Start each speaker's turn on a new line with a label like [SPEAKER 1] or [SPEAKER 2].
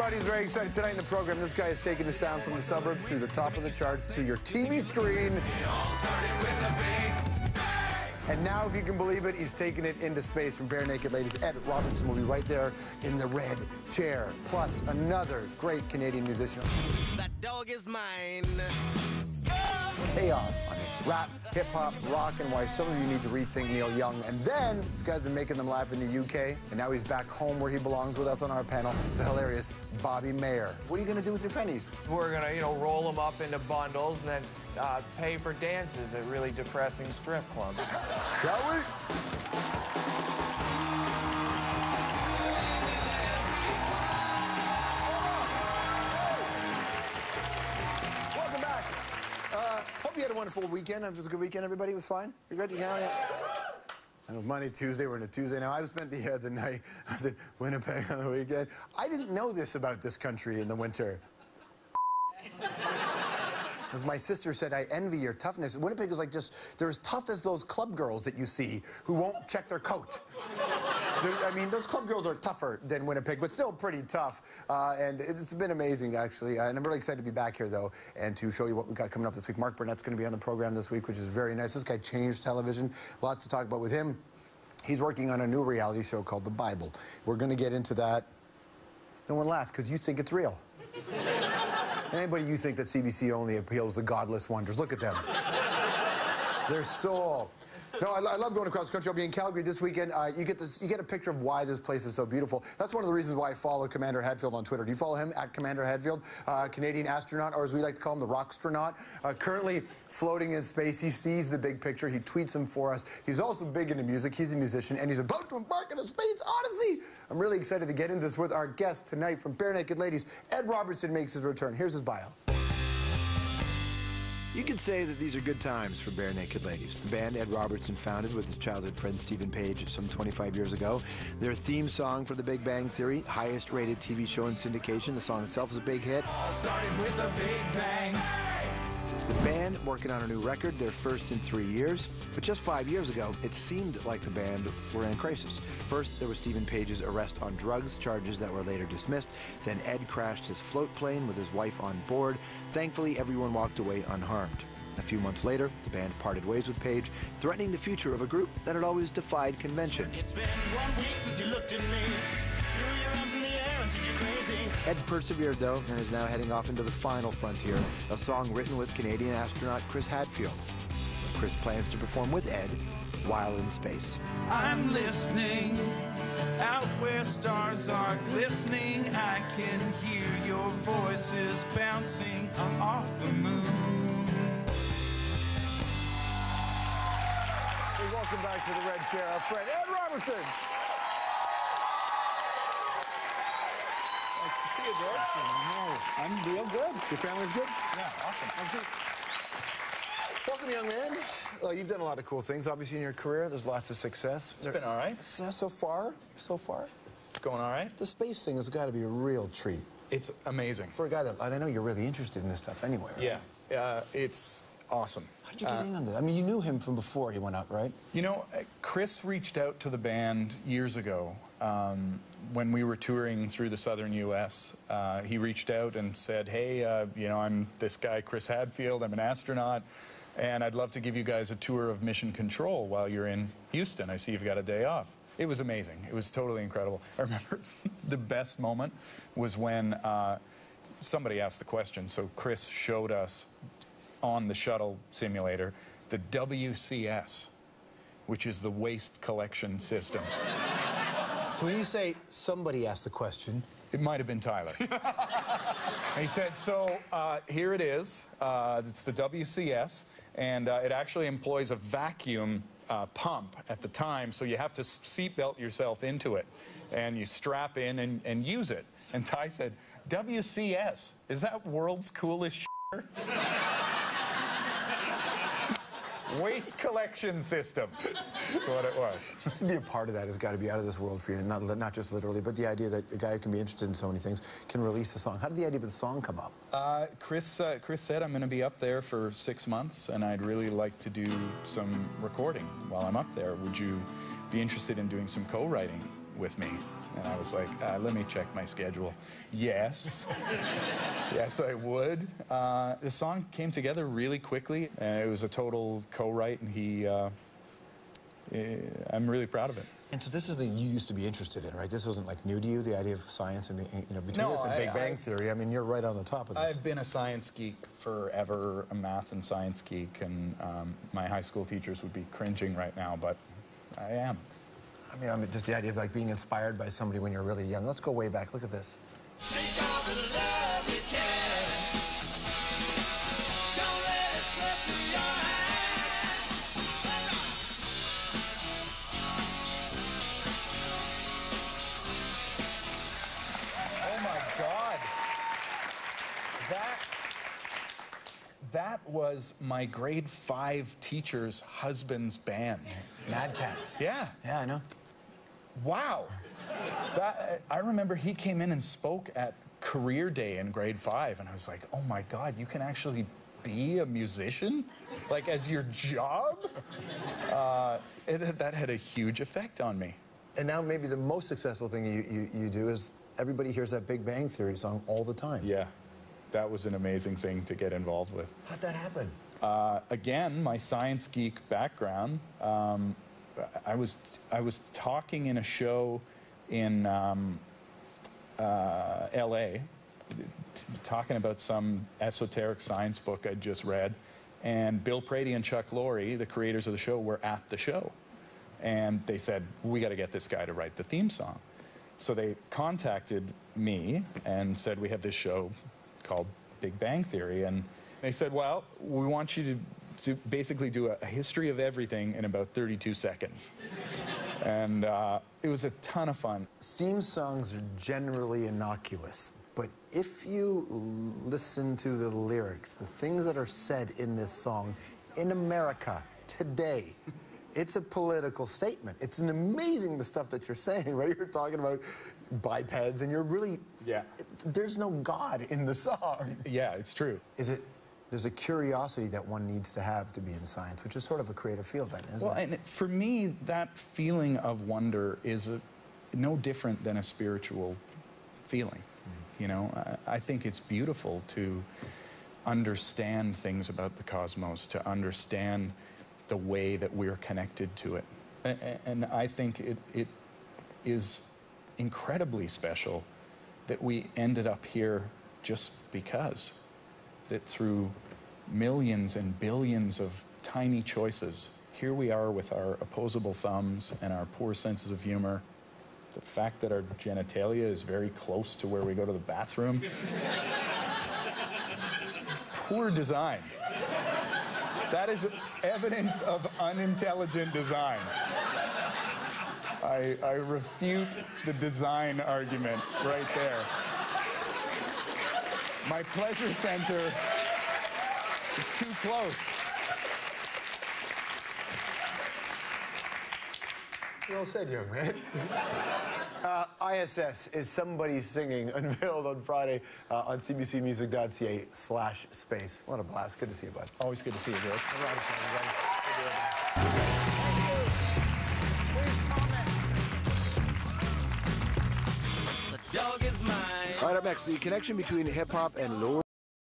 [SPEAKER 1] Everybody's very excited tonight in the program. This guy is taking the sound from the suburbs to the top of the charts to your TV screen. And now, if you can believe it, he's taking it into space from Bare Naked Ladies. Ed Robertson will be right there in the red chair. Plus, another great Canadian musician.
[SPEAKER 2] That dog is mine.
[SPEAKER 1] Chaos. Rap, hip-hop, rock, and why some of you need to rethink Neil Young. And then, this guy's been making them laugh in the UK, and now he's back home where he belongs with us on our panel, the hilarious Bobby Mayer. What are you going to do with your pennies?
[SPEAKER 3] We're going to, roll them up into bundles and then pay for dances at really depressing strip clubs.
[SPEAKER 1] Shall we? Welcome back. Hope you had a wonderful weekend. It was a good weekend, everybody. It was fine? You're good? You can I know Monday, Tuesday, we're in a Tuesday now. I spent the night, I was in Winnipeg on the weekend. I didn't know this about this country in the winter. As my sister said, I envy your toughness. Winnipeg is like they're as tough as those club girls that you see who won't check their coat. I mean, those club girls are tougher than Winnipeg, but still pretty tough. And it's been amazing, actually. And I'm really excited to be back here, though, and to show you what we've got coming up this week. Mark Burnett's going to be on the program this week, which is very nice. This guy changed television. Lots to talk about with him. He's working on a new reality show called The Bible. We're going to get into that. No one laughed because you think it's real. Anybody you think that CBC only appeals to godless wonders, look at them. Their soul. No, I love going across the country. I'll be in Calgary this weekend. You get a picture of why this place is so beautiful. That's one of the reasons why I follow Commander Hadfield on Twitter. Do you follow him at Commander Hadfield? Canadian astronaut, or as we like to call him, the rockstronaut. Currently floating in space. He sees the big picture. He tweets them for us. He's also big into music. He's a musician, and he's about to embark on a space odyssey. I'm really excited to get into this with our guest tonight from Bare Naked Ladies. Ed Robertson makes his return. Here's his bio. You could say that these are good times for Bare Naked Ladies. The band Ed Robertson founded with his childhood friend Stephen Page some 25 years ago. Their theme song for The Big Bang Theory, highest rated TV show in syndication. The song itself is a big hit. All started with a big bang. The band working on a new record, their first in 3 years. But just 5 years ago, it seemed like the band were in crisis. First, there was Stephen Page's arrest on drugs, charges that were later dismissed. Then Ed crashed his float plane with his wife on board. Thankfully, everyone walked away unharmed. A few months later, the band parted ways with Page, threatening the future of a group that had always defied convention. It's been 1 week since you looked at me. Ed persevered, though, and is now heading off into the final frontier, a song written with Canadian astronaut Chris Hadfield. Chris plans to perform with Ed while in space.
[SPEAKER 4] I'm listening, out where stars are glistening. I can hear your voices bouncing. I'm off the moon.
[SPEAKER 1] Welcome back to the red chair, our friend Ed Robertson. Nice to see you, George. I'm real good. Your family's good?
[SPEAKER 4] Yeah, awesome.
[SPEAKER 1] Welcome, young man. You've done a lot of cool things, obviously, in your career. There's lots of success.
[SPEAKER 4] It's been all right.
[SPEAKER 1] So far.
[SPEAKER 4] It's going all right.
[SPEAKER 1] The space thing has got to be a real treat.
[SPEAKER 4] It's amazing.
[SPEAKER 1] For a guy that, I know you're really interested in this stuff anyway. Right?
[SPEAKER 4] Yeah, it's awesome.
[SPEAKER 1] How'd you get in on that? I mean, you knew him from before he went up, right?
[SPEAKER 4] Chris reached out to the band years ago when we were touring through the southern U.S. He reached out and said, hey, I'm this guy, Chris Hadfield. I'm an astronaut, and I'd love to give you guys a tour of Mission Control while you're in Houston. I see you've got a day off. It was amazing. It was totally incredible. I remember the best moment was when somebody asked the question. So Chris showed us on the shuttle simulator the WCS, which is the waste collection system.
[SPEAKER 1] So when you say somebody asked the question...
[SPEAKER 4] It might have been Tyler. And he said, so here it is. It's the WCS, and it actually employs a vacuum pump at the time, so you have to seatbelt yourself into it, and you strap in and use it. And Ty said, WCS, is that world's coolest shit? Waste collection system, what it was.
[SPEAKER 1] Just to be a part of that has got to be out of this world for you, not just literally, but the idea that a guy who can be interested in so many things can release a song. How did the idea of the song come up?
[SPEAKER 4] Chris said, I'm going to be up there for 6 months, and I'd really like to do some recording while I'm up there. Would you be interested in doing some co-writing with me? And I was like, let me check my schedule. Yes. Yes, I would. The song came together really quickly. It was a total co-write, and I'm really proud of it.
[SPEAKER 1] And so this is something you used to be interested in, right? This wasn't like new to you, the idea of science and, between this and Big Bang Theory, I mean, you're right on the top of this.
[SPEAKER 4] I've been a science geek forever, a math and science geek, and my high school teachers would be cringing right now, but I am.
[SPEAKER 1] I mean, just the idea of like being inspired by somebody when you're really young. Let's go way back. Look at this.
[SPEAKER 4] That was my grade 5 teacher's husband's band.
[SPEAKER 1] Mad Cats.
[SPEAKER 4] Yeah.
[SPEAKER 1] Yeah, I know.
[SPEAKER 4] Wow. I remember he came in and spoke at career day in grade 5, and I was like, oh my God, you can actually be a musician? Like, as your job? That had a huge effect on me.
[SPEAKER 1] And now maybe the most successful thing you do is everybody hears that Big Bang Theory song all the time.
[SPEAKER 4] Yeah. That was an amazing thing to get involved with.
[SPEAKER 1] How'd that happen?
[SPEAKER 4] Again, my science geek background. I was talking in a show in L.A., talking about some esoteric science book I'd just read, and Bill Prady and Chuck Lorre, the creators of the show, were at the show. And they said, we got to get this guy to write the theme song. So they contacted me and said, we have this show called Big Bang Theory, and they said, well, we want you to basically do a history of everything in about 32 seconds. And it was a ton of fun.
[SPEAKER 1] Theme songs are generally innocuous, but if you listen to the lyrics, the things that are said in this song, in America today, it's a political statement. It's an amazing, the stuff that you're saying, right? You're talking about bipeds, and you're really...
[SPEAKER 4] Yeah.
[SPEAKER 1] There's no God in the song.
[SPEAKER 4] Yeah, it's true.
[SPEAKER 1] There's a curiosity that one needs to have to be in science, which is sort of a creative field, then, isn't it?
[SPEAKER 4] Well, and for me, that feeling of wonder is no different than a spiritual feeling. You know, I think it's beautiful to understand things about the cosmos, to understand the way that we're connected to it. And I think it is incredibly special that we ended up here just because. That through millions and billions of tiny choices, here we are with our opposable thumbs and our poor senses of humor. The fact that our genitalia is very close to where we go to the bathroom. It's poor design. That is evidence of unintelligent design. I refute the design argument right there. My pleasure center is too close.
[SPEAKER 1] Well said, young man. ISS is Somebody Singing, unveiled on Friday on cbcmusic.ca/space. What a blast. Good to see you, bud.
[SPEAKER 4] Always good to see you, George.
[SPEAKER 2] The dog is mine.
[SPEAKER 1] All right, up next, the connection between hip-hop and lower